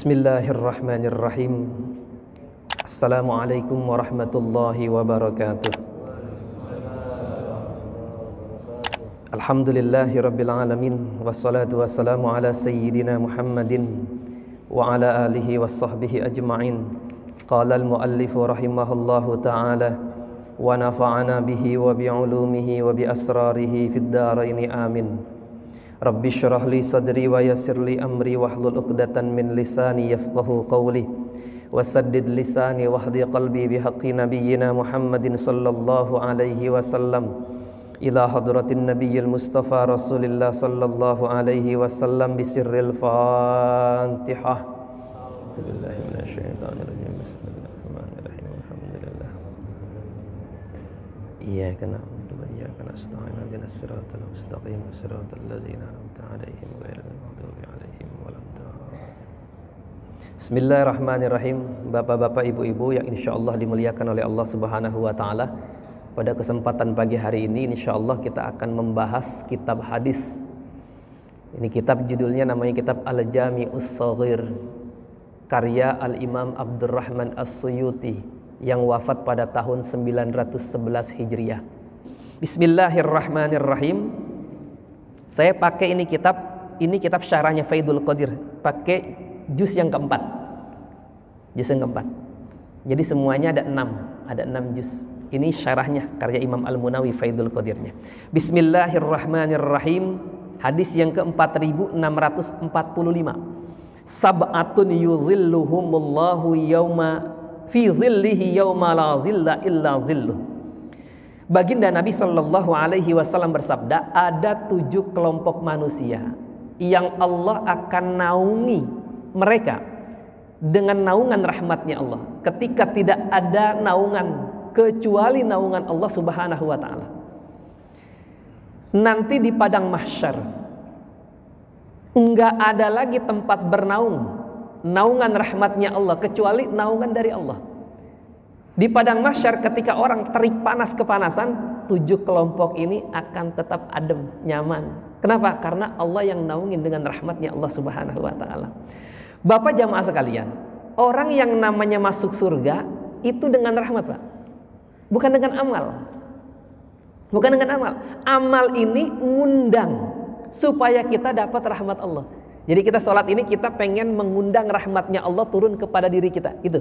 Bismillahirrahmanirrahim. Assalamualaikum warahmatullahi wabarakatuh. Alhamdulillahi rabbil alamin. Wassalatu wassalamu ala sayyidina Muhammadin wa ala alihi wa sahbihi ajma'in. Qala al-muallifu rahimahullahu ta'ala wa nafa'ana bihi wa bi'ulumihi wa bi asrarihi fid dharaini amin. Rabbi syrah li sadri wa yassir li amri wahlul 'uqdatan min lisani yafqahu qawli wasaddid lisani wahdi qalbi bihaqqi nabiyyina Muhammadin sallallahu alaihi wasallam ila hadratin nabiyil mustafa rasulillah sallallahu alaihi wasallam bisirril fatihah. Billahi minasyaitonir rajim. Bismillahirrahmanirrahim. Alhamdulillah. Iyyaka na'budu wa iyyaka nasta'in. Ihdinas siratal mustaqim. Siratal ladzina an'amta 'alaihim ghairil maghdubi 'alaihim waladdallin. Bismillahirrahmanirrahim. Bapak-bapak, ibu-ibu yang insyaallah dimuliakan oleh Allah Subhanahu wa taala. Pada kesempatan pagi hari ini insyaallah kita akan membahas kitab hadis. Ini kitab judulnya namanya kitab Al-Jami'us Shaghir, karya Al-Imam Abdurrahman As-Suyuti yang wafat pada tahun 911 Hijriah. Bismillahirrahmanirrahim. Saya pakai ini kitab syarahnya Faidul Qadir, pakai juz yang keempat. Juz yang keempat. Jadi semuanya ada 6 juz. Ini syarahnya karya Imam Al-Munawi Faidul Qadirnya. Bismillahirrahmanirrahim. Hadis yang ke-4645. Sab'atun yuzilluhumullahu yawma fi zillihi yawma la zilla illa zilluh. Baginda Nabi sallallahu alaihi wasallam bersabda, ada 7 kelompok manusia yang Allah akan naungi mereka dengan naungan rahmatnya Allah, ketika tidak ada naungan kecuali naungan Allah Subhanahu wa taala. Nanti di padang mahsyar enggak ada lagi tempat bernaung, naungan rahmatnya Allah kecuali naungan dari Allah. Di padang mahsyar ketika orang terik panas kepanasan, 7 kelompok ini akan tetap adem, nyaman. Kenapa? Karena Allah yang naungin dengan rahmatnya Allah Subhanahu wa taala. Bapak jamaah sekalian, orang yang namanya masuk surga itu dengan rahmat, Pak. Bukan dengan amal. Bukan dengan amal. Amal ini ngundang supaya kita dapat rahmat Allah. Jadi kita sholat ini kita pengen mengundang rahmatnya Allah turun kepada diri kita. Itu.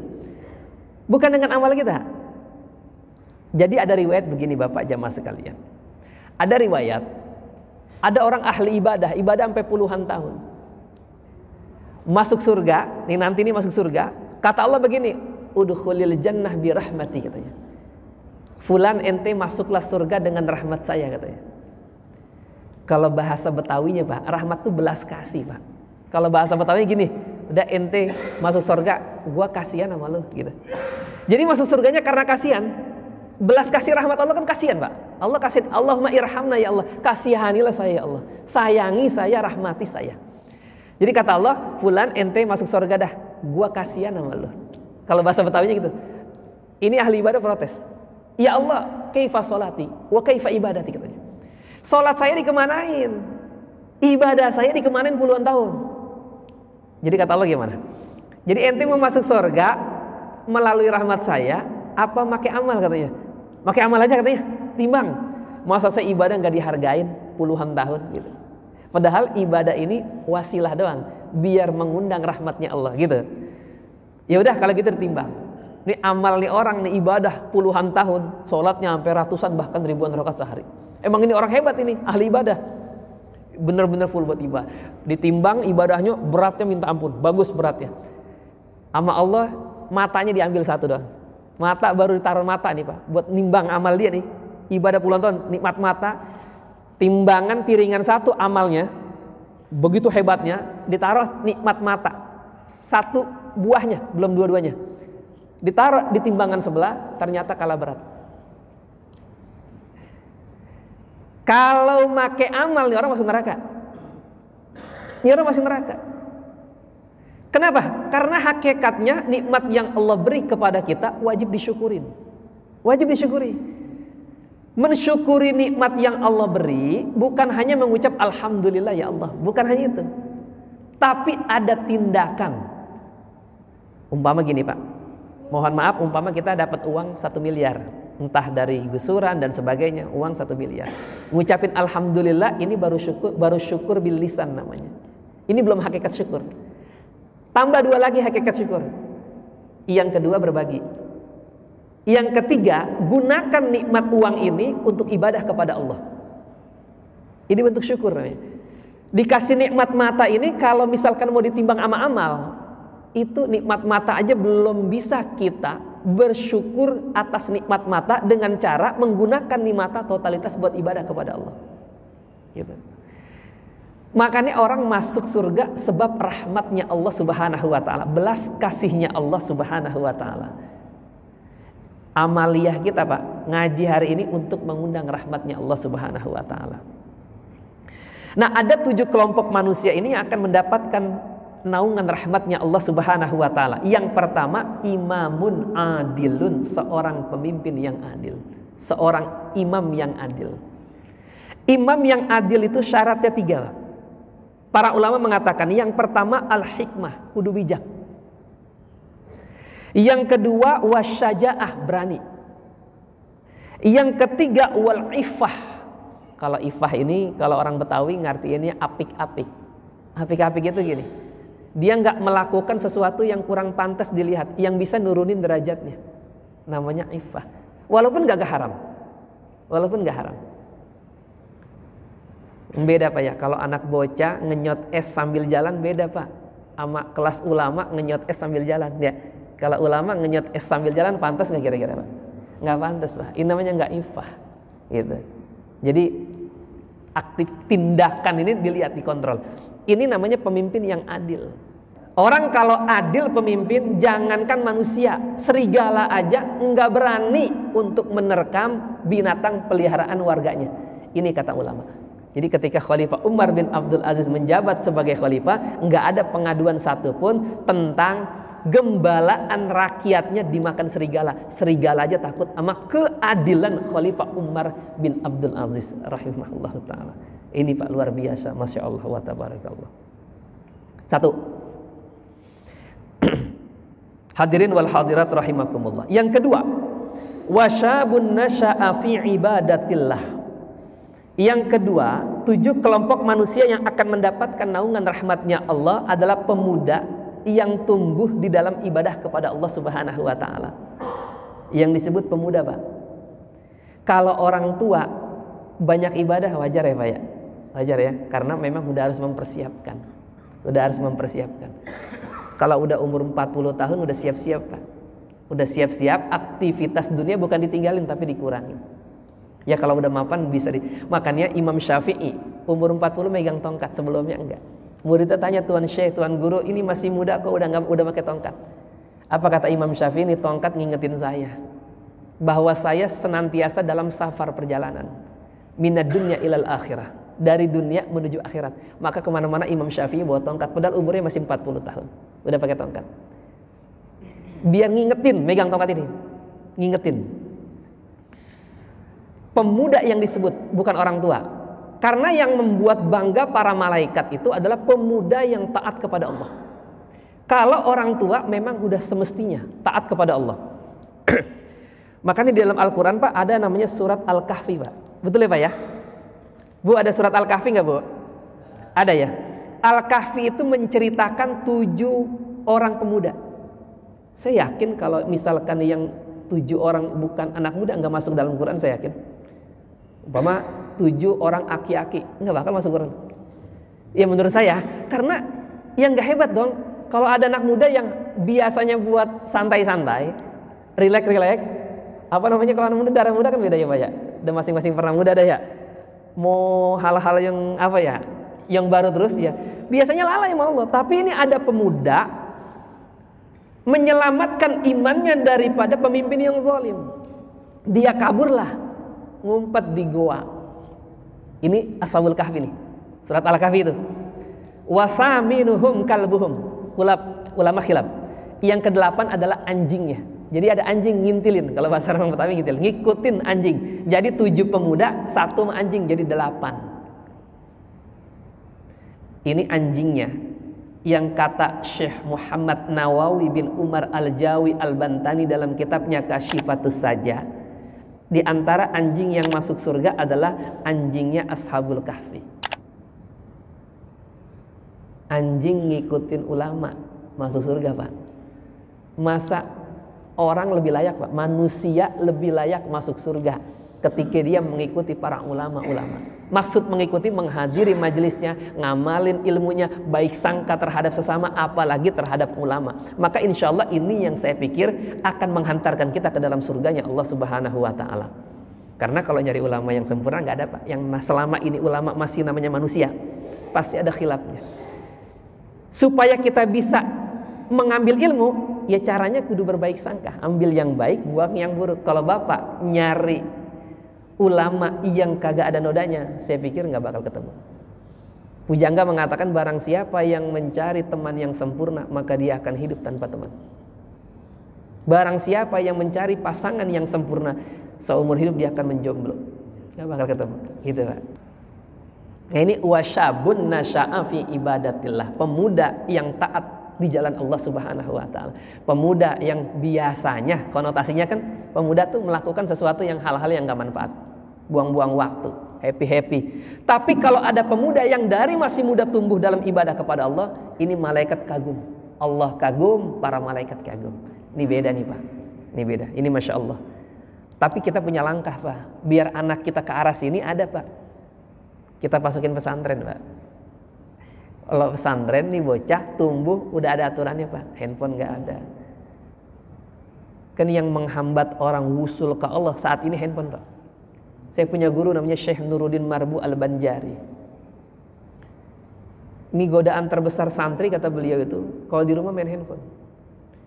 Bukan dengan amal kita. Jadi ada riwayat begini Bapak jamaah sekalian. Ada riwayat, ada orang ahli ibadah sampai puluhan tahun. Masuk surga, nanti masuk surga. Kata Allah begini, udkhulil jannah bi rahmati, katanya. Fulan ente masuklah surga dengan rahmat saya, katanya. Kalau bahasa Betawinya Pak, rahmat itu belas kasih Pak. Kalau bahasa Betawi gini, udah ente masuk surga, gua kasihan sama lu gitu. Jadi masuk surganya karena kasihan. Belas kasih rahmat Allah kan kasihan Pak. Allah kasih, Allahumma irhamna ya Allah, kasihanilah saya ya Allah, sayangi saya, rahmati saya. Jadi kata Allah, fulan ente masuk surga dah, gua kasihan sama lu. Kalau bahasa Betawinya gitu. Ini ahli ibadah protes. Ya Allah, kaifa sholati wa kaifa ibadati, katanya. Sholat saya dikemanain, ibadah saya dikemanain puluhan tahun. Jadi kata Allah gimana? Jadi ente mau masuk surga melalui rahmat saya, apa pakai amal, katanya? Pakai amal aja, katanya. Timbang. Masa saya ibadah nggak dihargain puluhan tahun gitu. Padahal ibadah ini wasilah doang, biar mengundang rahmatnya Allah gitu. Ya udah kalau gitu ditimbang. Ini amal nih orang nih ibadah puluhan tahun, sholatnya sampai ratusan bahkan ribuan rakaat sehari. Emang ini orang hebat ini, ahli ibadah. Bener-bener full buat ibadah. Ditimbang ibadahnya beratnya minta ampun, bagus beratnya. Sama Allah matanya diambil satu doang. Mata baru ditaruh mata nih Pak, buat nimbang amal dia nih. Ibadah puluhan tahun, nikmat mata. Timbangan piringan satu amalnya, begitu hebatnya, ditaruh nikmat mata. Satu buahnya, belum dua-duanya. Ditaruh di timbangan sebelah, ternyata kalah berat. Kalau make amal nih orang masuk neraka. Ini orang masuk neraka. Kenapa? Karena hakikatnya nikmat yang Allah beri kepada kita wajib disyukurin. Wajib disyukuri. Mensyukuri nikmat yang Allah beri bukan hanya mengucap alhamdulillah ya Allah, bukan hanya itu. Tapi ada tindakan Umpama gini Pak, mohon maaf, umpama kita dapat uang 1 miliar, entah dari gusuran dan sebagainya, uang 1 miliar. Ngucapin alhamdulillah ini baru syukur bil lisan namanya. Ini belum hakikat syukur. Tambah 2 lagi hakikat syukur. Yang kedua berbagi. Yang ketiga, gunakan nikmat uang ini untuk ibadah kepada Allah. Ini bentuk syukur namanya. Dikasih nikmat mata ini, kalau misalkan mau ditimbang sama amal, itu nikmat mata aja belum bisa kita bersyukur atas nikmat mata dengan cara menggunakan nih mata totalitas buat ibadah kepada Allah. Gitu. Makanya orang masuk surga sebab rahmatnya Allah Subhanahu wa taala, belas kasihnya Allah Subhanahu wa taala. Amaliyah kita Pak, ngaji hari ini untuk mengundang rahmatnya Allah Subhanahu wa taala. Nah, ada 7 kelompok manusia ini yang akan mendapatkan naungan rahmatnya Allah Subhanahu wa taala. Yang pertama, imamun adilun, seorang pemimpin yang adil, seorang imam yang adil. Imam yang adil itu syaratnya 3. Para ulama mengatakan yang pertama al-hikmah, kudu bijak. Yang kedua wasyajaah, berani. Yang ketiga wal ifah. Kalau ifah ini kalau orang Betawi ngartiinnya apik-apik. Apik-apik itu gini, dia nggak melakukan sesuatu yang kurang pantas dilihat, yang bisa nurunin derajatnya. Namanya ifah. Walaupun nggak haram. Walaupun nggak haram. Beda Pak ya, kalau anak bocah ngenyot es sambil jalan beda Pak. Sama kelas ulama ngenyot es sambil jalan ya. Kalau ulama ngenyot es sambil jalan pantas nggak kira-kira Pak? Nggak pantas Pak. Ini namanya nggak ifah. Gitu. Jadi aktif tindakan ini dilihat, dikontrol. Ini namanya pemimpin yang adil. Orang kalau adil pemimpin, jangankan manusia, serigala aja nggak berani untuk menerkam binatang peliharaan warganya. Ini kata ulama. Jadi ketika Khalifah Umar bin Abdul Aziz menjabat sebagai khalifah, nggak ada pengaduan satupun tentang gembalaan rakyatnya dimakan serigala. Serigala aja takut sama keadilan Khalifah Umar bin Abdul Aziz rahimahullah ta'ala. Ini Pak luar biasa, Masya Allah wa tabarakallah. 1. Hadirin wal hadirat rahimakumullah. Yang kedua, wasyabun nasya'a fi ibadatillah. Yang kedua, 7 kelompok manusia yang akan mendapatkan naungan rahmatnya Allah adalah pemuda yang tumbuh di dalam ibadah kepada Allah Subhanahu wa taala. Yang disebut pemuda, Pak. Kalau orang tua banyak ibadah wajar ya, Pak ya? Wajar ya, karena memang udah harus mempersiapkan. Kalau udah umur 40 tahun udah siap-siap, Pak. Udah siap-siap, aktivitas dunia bukan ditinggalin tapi dikurangin. Ya kalau udah mapan bisa makanya Imam Syafi'i umur 40 megang tongkat, sebelumnya enggak. Muridnya tanya, Tuan Syekh, Tuan Guru, ini masih muda kok udah pakai tongkat. Apa kata Imam Syafi'i? Ini tongkat ngingetin saya bahwa saya senantiasa dalam safar perjalanan, minad dunya ilal akhirah, dari dunia menuju akhirat. Maka kemana-mana Imam Syafi'i bawa tongkat, padahal umurnya masih 40 tahun, udah pakai tongkat. Biar ngingetin, megang tongkat ini, ngingetin. Pemuda yang disebut bukan orang tua. Karena yang membuat bangga para malaikat itu adalah pemuda yang taat kepada Allah. Kalau orang tua memang udah semestinya taat kepada Allah. Makanya di dalam Al-Quran Pak ada namanya surat Al-Kahfi Pak. Betul ya Pak ya? Bu, ada surat Al-Kahfi nggak Bu? Ada ya. Al-Kahfi itu menceritakan 7 orang pemuda. Saya yakin kalau misalkan yang 7 orang bukan anak muda nggak masuk dalam Quran, saya yakin. Umpama 7 orang aki-aki nggak bakal masuk Quran. Ya menurut saya, karena yang nggak hebat dong kalau ada anak muda yang biasanya buat santai-santai, rileks-rileks. Apa namanya kalau anak muda, darah muda kan beda ya Pak ya. Dan masing-masing pernah muda ada ya. Mau hal-hal yang apa ya, yang baru terus ya. Biasanya lalai sama Allah. Tapi ini ada pemuda menyelamatkan imannya daripada pemimpin yang zalim. Dia kaburlah, ngumpet di goa. Ini Ashabul Kahfi nih, surat Al-Kahfi itu. Wasaminuhum kalbuhum, ulama khilaf. Yang ke-8 adalah anjingnya. Jadi ada anjing ngintilin, kalau bahasa orang Betawi ngintil, ngikutin anjing. Jadi 7 pemuda, 1 anjing, jadi 8. Ini anjingnya. yang kata Syekh Muhammad Nawawi bin Umar Al-Jawi Al-Bantani dalam kitabnya Kasyifatus Saja, di antara anjing yang masuk surga adalah anjingnya Ashabul Kahfi. Anjing ngikutin ulama masuk surga, Pak. Masa orang lebih layak, Pak? Manusia lebih layak masuk surga ketika dia mengikuti para ulama-ulama. Maksud mengikuti, menghadiri majelisnya, ngamalin ilmunya, baik sangka terhadap sesama, apalagi terhadap ulama. Maka insya Allah ini yang saya pikir akan menghantarkan kita ke dalam surganya Allah Subhanahu wa Ta'ala. Karena kalau nyari ulama yang sempurna nggak ada, Pak. Yang selama ini ulama masih namanya manusia, pasti ada khilafnya. Supaya kita bisa mengambil ilmu, ya caranya kudu berbaik sangka. Ambil yang baik, buang yang buruk. Kalau Bapak nyari ulama yang kagak ada nodanya, saya pikir nggak bakal ketemu. Pujangga mengatakan barang siapa yang mencari teman yang sempurna, maka dia akan hidup tanpa teman. Barang siapa yang mencari pasangan yang sempurna, seumur hidup dia akan menjomblo. Nggak bakal ketemu. Gitu, Pak. Nah, ini wasyabun nasya'a fi ibadatillah, pemuda yang taat di jalan Allah Subhanahu wa Ta'ala. Pemuda yang biasanya konotasinya kan pemuda tuh melakukan sesuatu yang hal-hal yang gak manfaat, buang-buang waktu, happy-happy. Tapi kalau ada pemuda yang dari masih muda tumbuh dalam ibadah kepada Allah, ini malaikat kagum. Allah kagum, para malaikat kagum. Ini beda nih, Pak. Ini beda. Ini Masya Allah. Tapi kita punya langkah, Pak. Biar anak kita ke arah sini ada, Pak. Kita masukin pesantren, Pak. Kalau pesantren nih bocah tumbuh udah ada aturannya, Pak. Handphone nggak ada. Kan yang menghambat orang wusul ke Allah saat ini handphone, Pak. Saya punya guru namanya Syekh Nuruddin Marbu Al-Banjari. Ini godaan terbesar santri kata beliau itu kalau di rumah main handphone.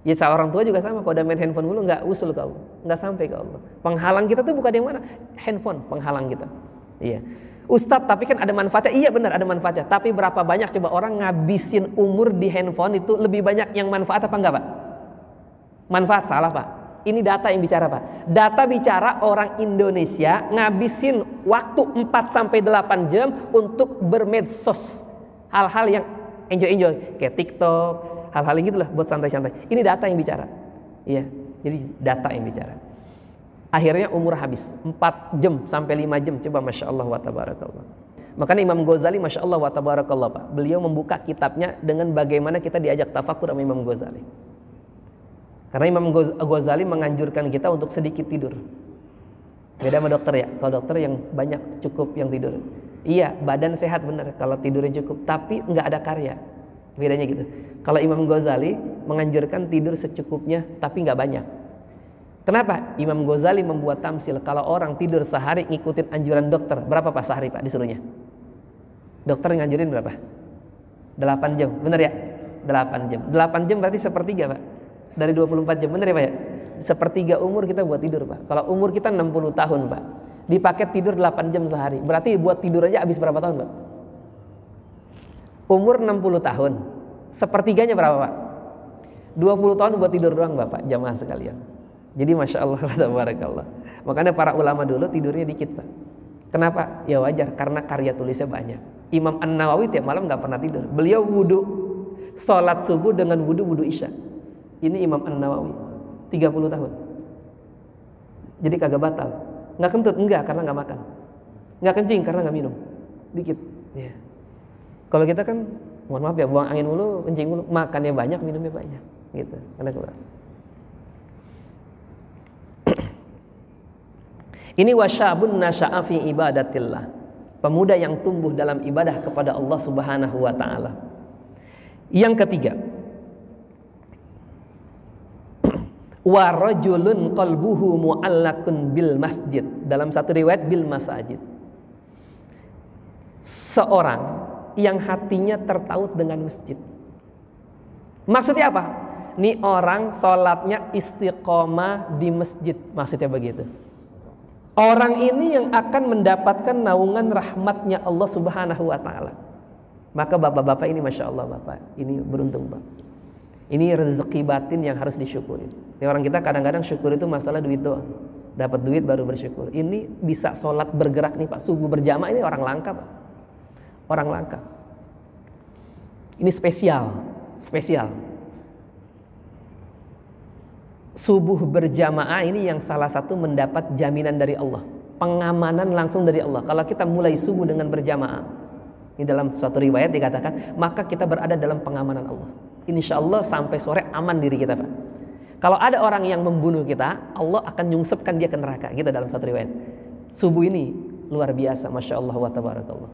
Ya seorang tua juga sama, kalau udah main handphone dulu nggak usul ke Allah, nggak sampai ke Allah. Penghalang kita tuh bukan yang mana? Handphone penghalang kita. Iya. Ustadz, tapi kan ada manfaatnya. Iya benar ada manfaatnya. Tapi berapa banyak coba orang ngabisin umur di handphone itu lebih banyak yang manfaat apa enggak, Pak? Manfaat salah, Pak. Ini data yang bicara, Pak. Data bicara orang Indonesia ngabisin waktu 4-8 jam untuk bermedsos. Hal-hal yang enjoy-enjoy kayak TikTok, hal-hal yang gitulah buat santai-santai. Ini data yang bicara. Iya, jadi data yang bicara. Akhirnya umur habis 4 jam sampai 5 jam. Coba Masya Allah wa tabarakallah. Makanya Imam Ghazali Masya Allah wa tabarakallah, Pak. Beliau membuka kitabnya dengan bagaimana kita diajak tafakur sama Imam Ghazali. Karena Imam Ghazali menganjurkan kita untuk sedikit tidur. Beda sama dokter ya. Kalau dokter yang banyak cukup yang tidur. Iya, badan sehat benar kalau tidurnya cukup, tapi nggak ada karya. Bedanya gitu. Kalau Imam Ghazali menganjurkan tidur secukupnya tapi nggak banyak. Kenapa? Imam Ghazali membuat tamsil kalau orang tidur sehari ngikutin anjuran dokter, berapa Pak sehari, Pak, disuruhnya? Dokter nganjurin berapa? 8 jam, bener ya? 8 jam. 8 jam berarti sepertiga, Pak. Dari 24 jam, bener ya, Pak ya? Sepertiga umur kita buat tidur, Pak. Kalau umur kita 60 tahun, Pak, dipakai tidur 8 jam sehari. Berarti buat tidur aja habis berapa tahun, Pak? Umur 60 tahun. Sepertiganya berapa, Pak? 20 tahun buat tidur doang, Bapak, jamaah sekalian. Jadi Masya Allah, tabarakallah. Makanya para ulama dulu tidurnya dikit, Pak. Kenapa? Ya wajar, karena karya tulisnya banyak. Imam An-Nawawi tiap malam gak pernah tidur. Beliau wudu, sholat subuh dengan wudu isya. Ini Imam An-Nawawi 30 tahun. Jadi kagak batal. Gak kentut? Enggak, karena gak makan. Gak kencing, karena gak minum. Dikit ya. Kalau kita kan, mohon maaf ya, buang angin mulu, kencing mulu, makannya banyak, minumnya banyak gitu. Karena kurang. Ini wasyabun nasya'a fi ibadatillah, pemuda yang tumbuh dalam ibadah kepada Allah Subhanahu wa Ta'ala. Yang ketiga, wa rajulun qalbuhu mu'allakun bil masjid. Dalam satu riwayat bil masajid. Seorang yang hatinya tertaut dengan masjid. Maksudnya apa? Ini orang sholatnya istiqomah di masjid. Maksudnya begitu. Orang ini yang akan mendapatkan naungan rahmatnya Allah Subhanahu wa Ta'ala. Maka bapak-bapak ini Masya Allah, Bapak, ini beruntung, Pak. Ini rezeki batin yang harus disyukuri. Ya, orang kita kadang-kadang syukur itu masalah duit doang. Dapat duit baru bersyukur. Ini bisa sholat bergerak nih, Pak, subuh berjamaah, ini orang langka, Pak. Orang langka. Ini spesial. Subuh berjamaah ini yang salah satu mendapat jaminan dari Allah, pengamanan langsung dari Allah. Kalau kita mulai subuh dengan berjamaah, ini dalam suatu riwayat dikatakan, maka kita berada dalam pengamanan Allah. Insya Allah sampai sore aman diri kita, Pak. Kalau ada orang yang membunuh kita, Allah akan nyungsepkan dia ke neraka. Kita dalam satu riwayat. Subuh ini luar biasa, masya Allah wa tabarakallah.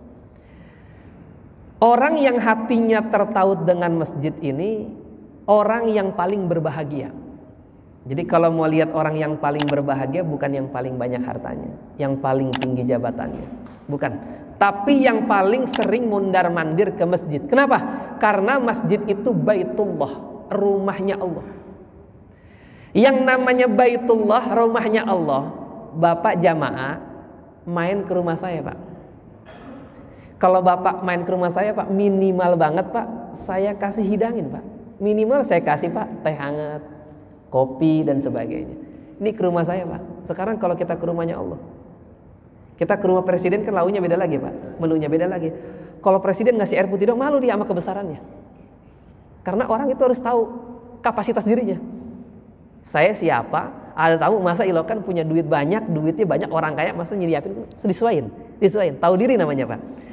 Orang yang hatinya tertaut dengan masjid ini, orang yang paling berbahagia. Jadi kalau mau lihat orang yang paling berbahagia, bukan yang paling banyak hartanya, yang paling tinggi jabatannya, bukan. Tapi yang paling sering mondar-mandir ke masjid. Kenapa? Karena masjid itu Baitullah, rumahnya Allah. Yang namanya Baitullah, rumahnya Allah. Bapak jamaah main ke rumah saya, Pak. Kalau Bapak main ke rumah saya, Pak, minimal banget, Pak, saya kasih hidangin, Pak. Minimal saya kasih, Pak, teh hangat, kopi dan sebagainya. Ini ke rumah saya, Pak. Sekarang kalau kita ke rumahnya Allah, kita ke rumah presiden kan launya beda lagi, Pak, menunya beda lagi. Kalau presiden ngasih air putih dong, malu dia sama kebesarannya. Karena orang itu harus tahu kapasitas dirinya. Saya siapa? Ada tahu, masa Ilokan punya duit banyak, duitnya banyak, orang kaya, masa nyediapin? Disesuaiin. Tahu diri namanya, Pak.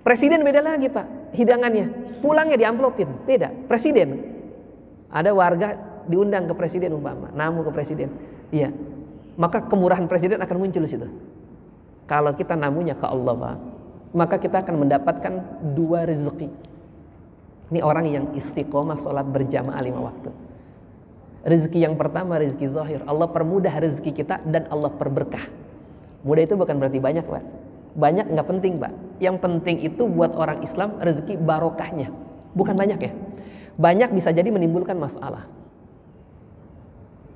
Presiden beda lagi, Pak, hidangannya. Pulangnya diamplopin, beda. Presiden, ada warga diundang ke presiden umpama, namu ke presiden, iya, maka kemurahan presiden akan muncul di situ. Kalau kita namunya ke Allah, Pak, maka kita akan mendapatkan 2 rezeki. Ini orang yang istiqomah sholat berjamaah 5 waktu. Rezeki yang pertama, rezeki zahir. Allah permudah rezeki kita dan Allah perberkah. Mudah itu bukan berarti banyak, Pak. Banyak nggak penting, Pak. Yang penting itu buat orang Islam rezeki barokahnya, bukan banyak ya. Banyak bisa jadi menimbulkan masalah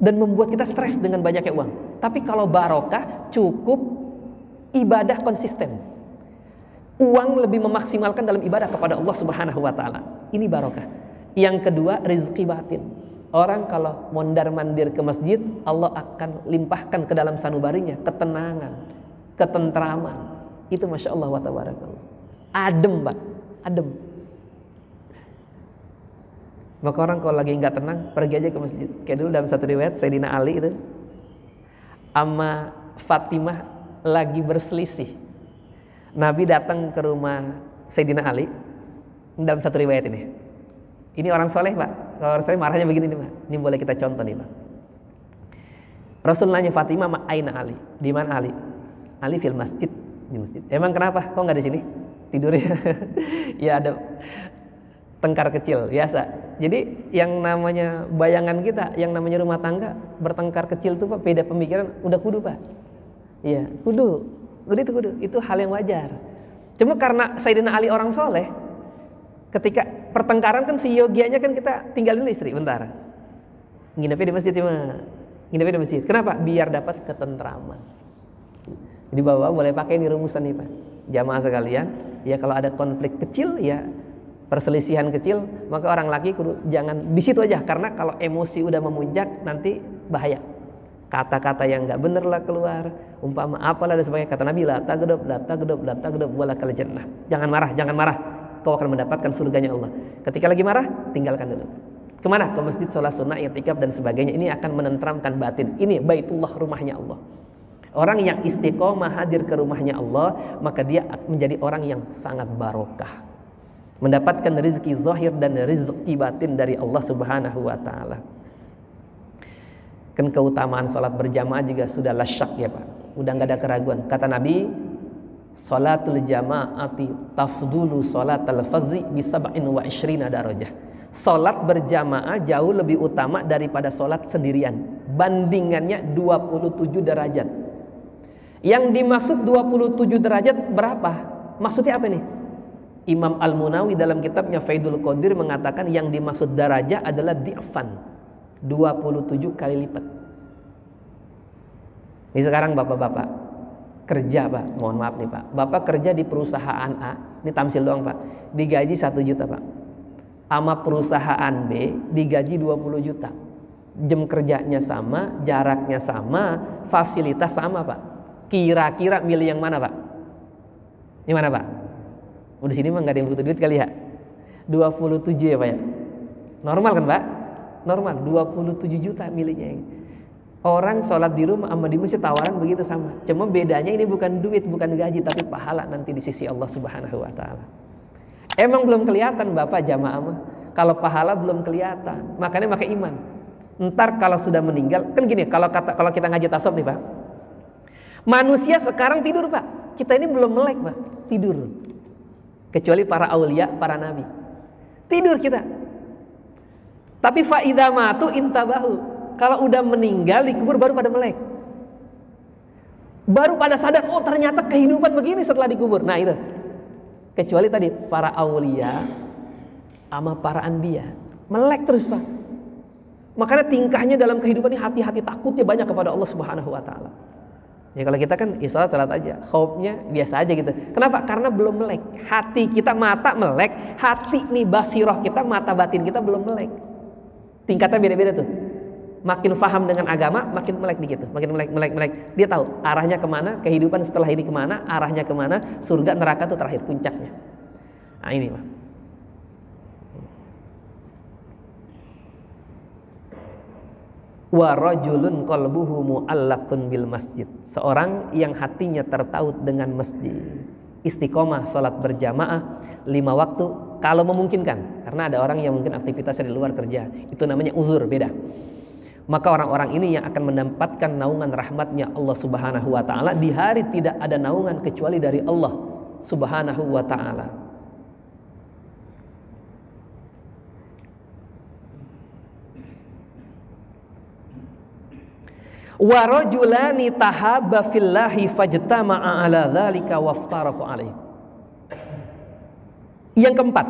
dan membuat kita stres dengan banyaknya uang. Tapi kalau barokah, cukup ibadah konsisten. Uang lebih memaksimalkan dalam ibadah kepada Allah Subhanahu wa taala. Ini barokah. Yang kedua, rezeki batin. Orang kalau mondar-mandir ke masjid, Allah akan limpahkan ke dalam sanubarinya ketenangan, ketentraman. Itu masya Allah wa tabarakallah. Adem, Pak, adem. Maka orang kalau lagi nggak tenang, pergi aja ke masjid. Kayak dulu dalam satu riwayat, Sayyidina Ali itu sama Fatimah lagi berselisih. Nabi datang ke rumah Sayyidina Ali dalam satu riwayat ini. Ini orang soleh, Pak. Kalau orang soleh marahnya begini nih, Pak. Ini boleh kita contoh nih, Pak. Rasul nanya Fatimah, "Aina Ali?" Di mana Ali? Ali fil masjid, di masjid. Emang kenapa? Kok nggak di sini? Tidurnya? Ya ada tengkar kecil, biasa. Jadi yang namanya bayangan kita, yang namanya rumah tangga bertengkar kecil tuh, Pak, beda pemikiran, udah kudu, Pak. Iya, kudu. Itu kudu. Itu hal yang wajar. Cuma karena Sayyidina Ali orang soleh, ketika pertengkaran kan si yogianya kan kita tinggalin istri bentar. Nginepnya di masjid, cuma nginepnya di masjid. Kenapa? Biar dapat ketentraman. Jadi Bapak boleh pakai ini rumusan nih, Pak. Jamaah sekalian, ya kalau ada konflik kecil, ya perselisihan kecil, maka orang laki jangan di situ aja, karena kalau emosi udah memuncak nanti bahaya. Kata-kata yang nggak bener lah keluar, umpama apalah dan sebagainya. Kata Nabi, la taghdab walakal jannah. Jangan marah, kau akan mendapatkan surganya Allah. Ketika lagi marah, tinggalkan dulu. Kemana? Ke masjid, sholat sunnah, i'tikaf dan sebagainya. Ini akan menenteramkan batin. Ini Baitullah, rumahnya Allah. Orang yang istiqomah hadir ke rumahnya Allah, maka dia menjadi orang yang sangat barokah, mendapatkan rezeki zahir dan rezeki batin dari Allah Subhanahu wa taala. Kan keutamaan sholat berjamaah juga sudah lasyak ya, Pak. Udah nggak ada keraguan. Kata Nabi, sholatul jamaati tafdulu sholatal fazzi bi 27 darajah. Sholat berjamaah jauh lebih utama daripada sholat sendirian. Bandingannya 27 derajat. Yang dimaksud 27 derajat berapa? Maksudnya apa nih? Imam Al-Munawi dalam kitabnya Faidul Qadir mengatakan yang dimaksud darajah adalah di'fan, 27 kali lipat. Ini sekarang bapak-bapak kerja, Pak, mohon maaf nih, Pak. Bapak kerja di perusahaan A, ini tamsil doang, Pak, digaji 1 juta, Pak. Sama perusahaan B digaji 20 juta. Jam kerjanya sama, jaraknya sama, fasilitas sama, Pak. Kira-kira milih yang mana, Pak? Ini mana, Pak? Di sini mah nggak ada yang butuh duit kali ya. 27 ya Pak ya? Normal kan Pak? Normal, 27 juta miliknya. Orang sholat di rumah sama di masjid tawaran begitu sama. Cuma bedanya ini bukan duit, bukan gaji, tapi pahala nanti di sisi Allah Subhanahu wa Ta'ala. Emang belum kelihatan Bapak jamaah mah. Kalau pahala belum kelihatan, makanya pakai iman. Ntar kalau sudah meninggal, kan gini, kalau kita ngaji tasawuf nih Pak. Manusia sekarang tidur Pak. Kita ini belum melek Pak, tidur. Kecuali para aulia, para nabi. Tidur kita. Tapi faidha matu intabahu. Kalau udah meninggal dikubur baru pada melek. Baru pada sadar, oh ternyata kehidupan begini setelah dikubur. Nah itu. Kecuali tadi para aulia sama para anbiya. Melek terus Pak. Makanya tingkahnya dalam kehidupan ini hati-hati, takutnya banyak kepada Allah Subhanahu wa Ta'ala. Ya kalau kita kan salat aja, khaufnya biasa aja gitu. Kenapa? Karena belum melek. Hati kita, mata melek, hati nih basiroh kita, mata batin kita belum melek. Tingkatnya beda-beda tuh. Makin paham dengan agama, makin melek dikit tuh. Makin melek. Dia tahu arahnya kemana, kehidupan setelah ini kemana, arahnya kemana, surga neraka tuh terakhir puncaknya. Nah ini Pak. Wa rajulun qalbuhu mu'allaqun bil masjid. Seorang yang hatinya tertaut dengan masjid. Istiqomah salat berjamaah 5 waktu kalau memungkinkan. Karena ada orang yang mungkin aktivitasnya di luar kerja. Itu namanya uzur, beda. Maka orang-orang ini yang akan mendapatkan naungan rahmatnya Allah Subhanahu wa Ta'ala di hari tidak ada naungan kecuali dari Allah Subhanahu wa Ta'ala. Wa rajulani tahabba fillahi fajtama'a ala dzalika waftaraqa alaihi. Yang keempat,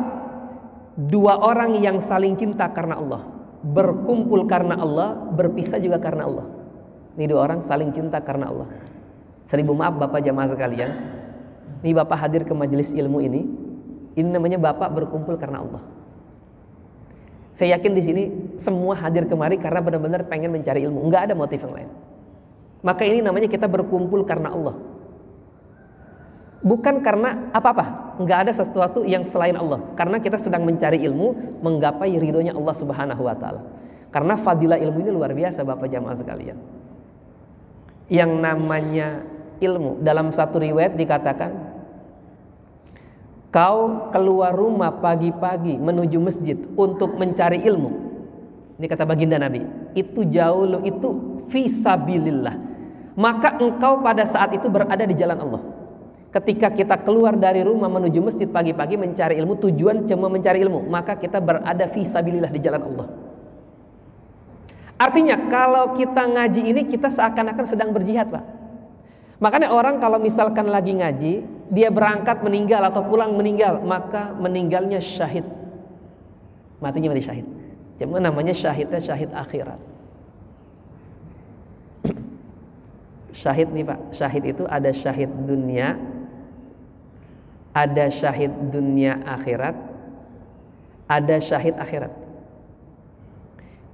2 orang yang saling cinta karena Allah, berkumpul karena Allah, berpisah juga karena Allah. Ini 2 orang saling cinta karena Allah. 1000 maaf Bapak jamaah sekalian. Ini Bapak hadir ke majelis ilmu ini namanya Bapak berkumpul karena Allah. Saya yakin di sini semua hadir kemari karena benar-benar pengen mencari ilmu, enggak ada motif yang lain. Maka ini namanya kita berkumpul karena Allah. Bukan karena apa-apa, enggak ada sesuatu yang selain Allah. Karena kita sedang mencari ilmu, menggapai ridhonya Allah Subhanahu wa Ta'ala. Karena fadilah ilmu ini luar biasa Bapak jamaah sekalian. Yang namanya ilmu, dalam satu riwayat dikatakan, kau keluar rumah pagi-pagi menuju masjid untuk mencari ilmu. Ini kata baginda Nabi. Itu jauh, itu fisabilillah. Maka engkau pada saat itu berada di jalan Allah. Ketika kita keluar dari rumah menuju masjid pagi-pagi mencari ilmu, tujuan cuma mencari ilmu, maka kita berada fisabilillah di jalan Allah. Artinya kalau kita ngaji ini kita seakan-akan sedang berjihad Pak. Makanya orang kalau misalkan lagi ngaji, dia berangkat meninggal atau pulang meninggal, maka meninggalnya syahid. Matinya mati syahid. Cuma namanya syahidnya syahid akhirat. Syahid nih Pak, syahid itu ada syahid dunia, ada syahid dunia akhirat, ada syahid akhirat.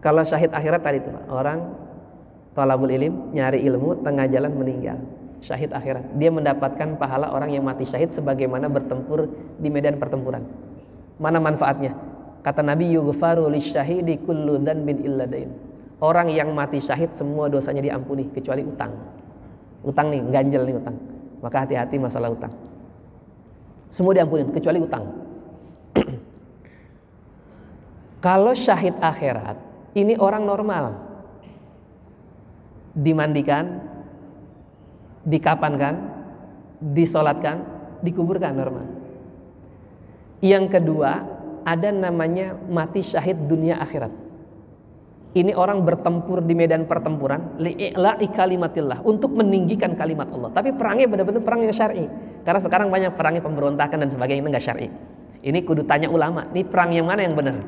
Kalau syahid akhirat tadi itu Pak, orang thalabul ilm, nyari ilmu, tengah jalan meninggal. Syahid akhirat, dia mendapatkan pahala orang yang mati syahid sebagaimana bertempur di medan pertempuran. Mana manfaatnya? Kata Nabi, yughfaru lisyahidi kullu dhanbin illa dain. Orang yang mati syahid semua dosanya diampuni kecuali utang. Utang nih, ganjel nih utang. Maka hati-hati masalah utang. Semua diampuni kecuali utang. Kalau syahid akhirat, ini orang normal. Dimandikan, dikapankan, disolatkan, dikuburkan normal. Yang kedua, ada namanya mati syahid dunia akhirat. Ini orang bertempur di medan pertempuran li'ila'i kalimatillah, untuk meninggikan kalimat Allah. Tapi perangnya benar-benar perang yang syar'i. Karena sekarang banyak perangnya pemberontakan dan sebagainya, ini enggak syar'i. Ini kudu tanya ulama, ini perang yang mana yang benar?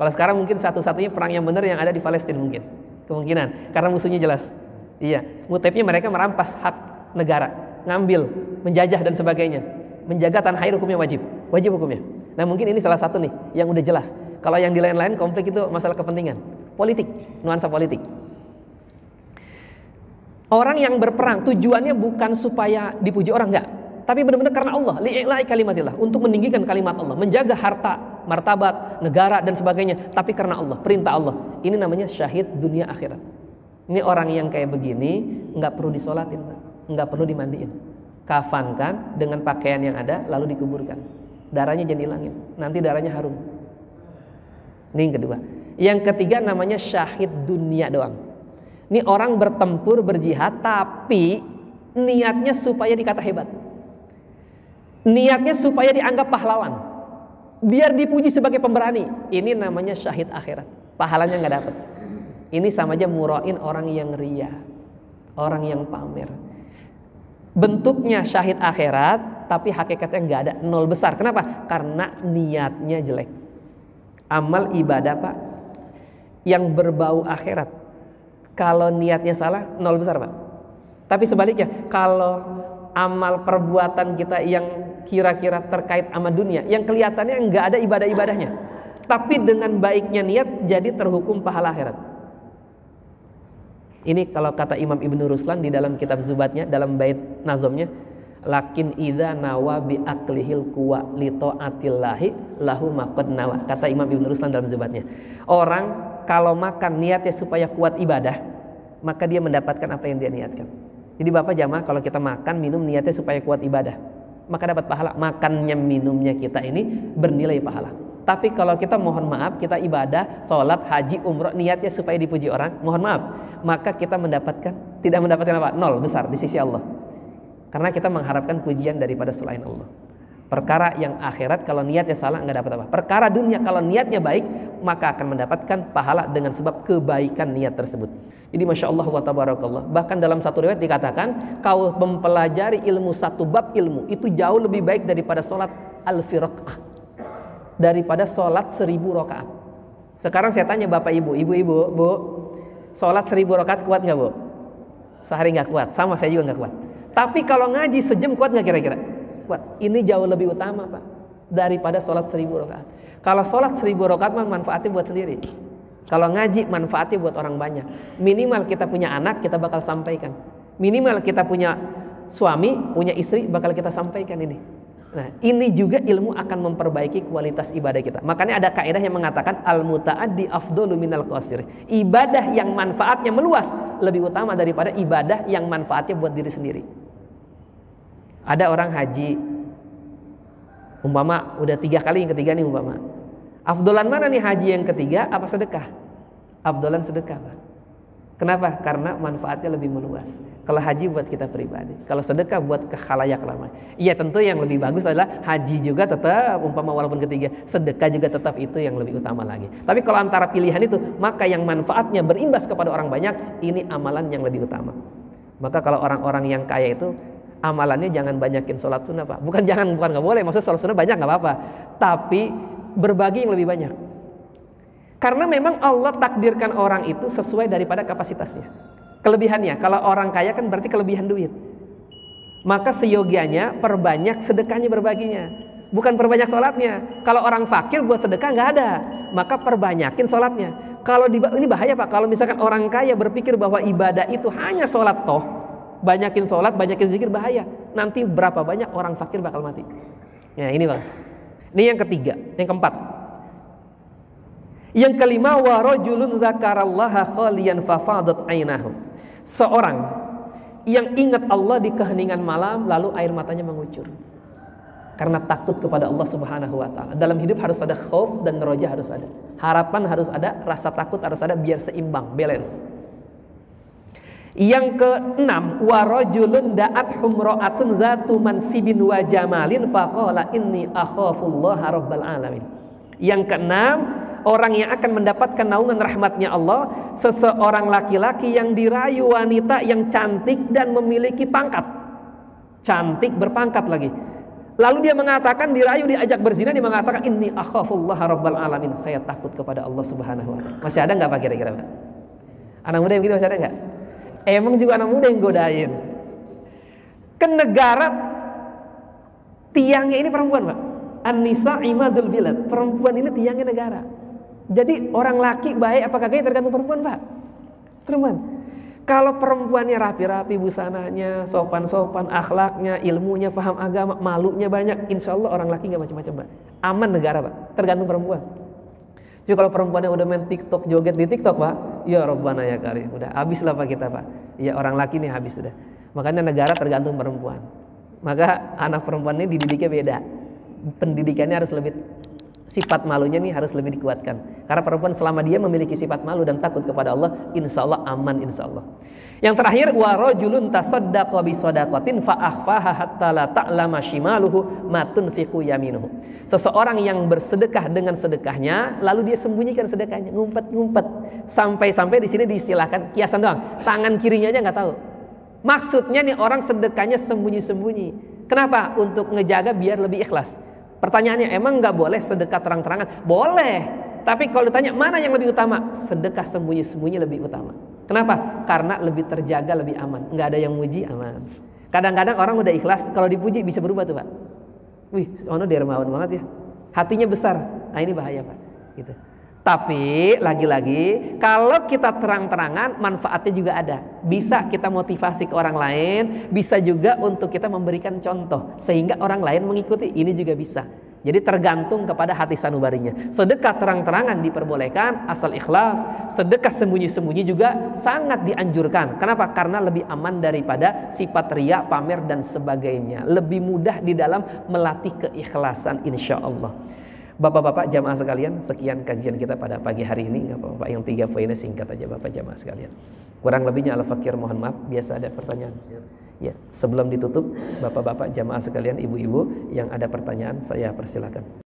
Kalau sekarang mungkin satu-satunya perang yang benar yang ada di Palestina mungkin. Kemungkinan, karena musuhnya jelas. Iya, motifnya mereka merampas hak negara, ngambil, menjajah dan sebagainya. Menjaga tanah air hukumnya wajib hukumnya. Nah mungkin ini salah satu nih yang udah jelas. Kalau yang di lain-lain konflik itu masalah kepentingan, politik, nuansa politik. Orang yang berperang tujuannya bukan supaya dipuji orang, enggak, tapi benar-benar karena Allah, li'ila'i kalimatillah, untuk meninggikan kalimat Allah, menjaga harta martabat, negara dan sebagainya, tapi karena Allah, perintah Allah. Ini namanya syahid dunia akhirat. Ini orang yang kayak begini nggak perlu disolatin, Pak. Nggak perlu dimandiin. Kafankan dengan pakaian yang ada, lalu dikuburkan. Darahnya jangan hilangin, nanti darahnya harum. Ini yang kedua. Yang ketiga namanya syahid dunia doang. Ini orang bertempur, berjihad, tapi niatnya supaya dikata hebat. Niatnya supaya dianggap pahlawan. Biar dipuji sebagai pemberani. Ini namanya syahid akhirat. Pahalanya nggak dapat. Ini sama aja murain, orang yang ria, orang yang pamer. Bentuknya syahid akhirat, tapi hakikatnya nggak ada, nol besar. Kenapa? Karena niatnya jelek. Amal ibadah, Pak, yang berbau akhirat, kalau niatnya salah, nol besar, Pak. Tapi sebaliknya, kalau amal perbuatan kita yang kira-kira terkait sama dunia, yang kelihatannya nggak ada ibadah-ibadahnya, tapi dengan baiknya niat, jadi terhukum pahala akhirat. Ini kalau kata Imam Ibnu Ruslan di dalam kitab Zubatnya, dalam bait nazomnya, lakin idza nawa bi aklihil kuwa li taatillahi lahu maqad nawa. Kata Imam Ibnu Ruslan dalam Zubatnya, orang kalau makan niatnya supaya kuat ibadah, maka dia mendapatkan apa yang dia niatkan. Jadi Bapak jamaah, kalau kita makan minum niatnya supaya kuat ibadah, maka dapat pahala. Makannya minumnya kita ini bernilai pahala. Tapi kalau kita mohon maaf, kita ibadah, sholat, haji, umroh, niatnya supaya dipuji orang, mohon maaf, maka kita tidak mendapatkan apa? Nol besar di sisi Allah. Karena kita mengharapkan pujian daripada selain Allah. Perkara yang akhirat kalau niatnya salah nggak dapat apa. Perkara dunia kalau niatnya baik, maka akan mendapatkan pahala dengan sebab kebaikan niat tersebut. Jadi Masya Allah wa tabarakallah. Bahkan dalam satu riwayat dikatakan, kau mempelajari ilmu satu bab ilmu itu jauh lebih baik daripada sholat al-firqah, daripada sholat 1000 rakaat. Sekarang saya tanya Bapak Ibu, Bu, sholat 1000 rakaat kuat nggak, Bu? Sehari nggak kuat, sama saya juga nggak kuat. Tapi kalau ngaji sejam kuat nggak kira-kira? Kuat. Ini jauh lebih utama, Pak, daripada sholat 1000 rakaat. Kalau sholat 1000 rakaat mah manfaatnya buat sendiri. Kalau ngaji manfaatnya buat orang banyak. Minimal kita punya anak, kita bakal sampaikan. Minimal kita punya suami, punya istri, bakal kita sampaikan ini. Nah, ini juga ilmu akan memperbaiki kualitas ibadah kita. Makanya ada kaidah yang mengatakan al-muta'addi afdalu minal qasir. Ibadah yang manfaatnya meluas lebih utama daripada ibadah yang manfaatnya buat diri sendiri. Ada orang haji, umpama udah 3 kali, yang ketiga nih umpama. Afdolan mana nih haji yang ketiga apa sedekah? Afdolan sedekah, Pak. Kenapa? Karena manfaatnya lebih meluas. Kalau haji buat kita pribadi, kalau sedekah buat khalayak ramai. Iya, tentu yang lebih bagus adalah haji juga tetap, umpama walaupun ketiga, sedekah juga tetap, itu yang lebih utama lagi. Tapi kalau antara pilihan itu, maka yang manfaatnya berimbas kepada orang banyak, ini amalan yang lebih utama. Maka kalau orang-orang yang kaya itu amalannya jangan banyakin sholat sunnah, Pak. Bukan nggak boleh, maksud sholat sunnah banyak nggak apa-apa, tapi berbagi yang lebih banyak. Karena memang Allah takdirkan orang itu sesuai daripada kapasitasnya, kelebihannya. Kalau orang kaya kan berarti kelebihan duit, maka seyogianya perbanyak sedekahnya, berbaginya, bukan perbanyak sholatnya. Kalau orang fakir buat sedekah nggak ada, maka perbanyakin sholatnya. Kalau ini bahaya, Pak, kalau misalkan orang kaya berpikir bahwa ibadah itu hanya sholat toh, banyakin sholat, banyakin zikir, bahaya. Nanti berapa banyak orang fakir bakal mati. Ya ini, Bang. Ini yang ketiga. Yang keempat, yang kelima, wa rajulun zakarallaha khaliyan fafadat ainahu. Seorang yang ingat Allah di keheningan malam lalu air matanya mengucur karena takut kepada Allah Subhanahu wa taala. Dalam hidup harus ada khauf dan roja, harus ada. Harapan harus ada, rasa takut harus ada, biar seimbang, balance. Yang keenam, wa rajulun da'at humra'atun zatu mansibin wa jamalin faqala inni akhafullaha rabbal alamin. Yang keenam, orang yang akan mendapatkan naungan rahmatnya Allah, seseorang laki-laki yang dirayu wanita yang cantik dan memiliki pangkat, cantik berpangkat lagi. Lalu dia mengatakan, dirayu, diajak berzina, dia mengatakan inni akhafullaha rabbal alamin, saya takut kepada Allah Subhanahu wa taala. Masih ada nggak Pak kira-kira, Pak? Anak muda yang begitu masih ada nggak? Emang juga anak muda yang godain. Ke negara tiangnya ini perempuan, Pak. An-nisa imadul bilad. Perempuan ini tiangnya negara. Jadi orang laki baik apa kagaknya tergantung perempuan, Pak. Perempuan. Kalau perempuannya rapi-rapi busananya, sopan-sopan, akhlaknya, ilmunya, paham agama, malunya banyak, insya Allah orang laki nggak macam-macam, Pak. Aman negara, Pak. Tergantung perempuan. Jadi kalau perempuannya udah main TikTok, joget di TikTok, Pak, ya Rabbana ya Karim, udah habis lah Pak kita, Pak. Ya orang laki nih habis sudah. Makanya negara tergantung perempuan. Maka anak perempuan ini dididiknya beda. Pendidikannya harus lebih, sifat malunya nih harus lebih dikuatkan. Karena perempuan selama dia memiliki sifat malu dan takut kepada Allah, insya Allah aman, insya Allah. Yang terakhir, wa rajulun tasaddaqa bi shadaqatin fa akhfaha hatta la ta'lama shimaluhu ma tunfiqu yaminuhu. Seseorang yang bersedekah dengan sedekahnya, lalu dia sembunyikan sedekahnya, ngumpet-ngumpet, sampai di sini diistilahkan kiasan doang, tangan kirinya aja nggak tahu. Maksudnya nih orang sedekahnya sembunyi-sembunyi. Kenapa? Untuk ngejaga biar lebih ikhlas. Pertanyaannya, emang nggak boleh sedekah terang-terangan? Boleh. Tapi kalau ditanya mana yang lebih utama? Sedekah sembunyi-sembunyi lebih utama. Kenapa? Karena lebih terjaga, lebih aman. Nggak ada yang muji, aman. Kadang-kadang orang udah ikhlas, kalau dipuji bisa berubah tuh Pak. Wih, ono dermawan banget ya. Hatinya besar. Nah ini bahaya Pak. Gitu. Tapi lagi-lagi kalau kita terang-terangan manfaatnya juga ada. Bisa kita motivasi ke orang lain, bisa juga untuk kita memberikan contoh sehingga orang lain mengikuti. Ini juga bisa. Jadi tergantung kepada hati sanubarinya. Sedekah terang-terangan diperbolehkan asal ikhlas. Sedekah sembunyi-sembunyi juga sangat dianjurkan. Kenapa? Karena lebih aman daripada sifat riya, pamer dan sebagainya. Lebih mudah di dalam melatih keikhlasan insya Allah. Bapak-bapak jamaah sekalian, sekian kajian kita pada pagi hari ini. Bapak-bapak yang 3 poinnya singkat aja Bapak jamaah sekalian. Kurang lebihnya al-fakir mohon maaf, biasa ada pertanyaan. Ya, sebelum ditutup Bapak-bapak jamaah sekalian, ibu-ibu yang ada pertanyaan saya persilakan.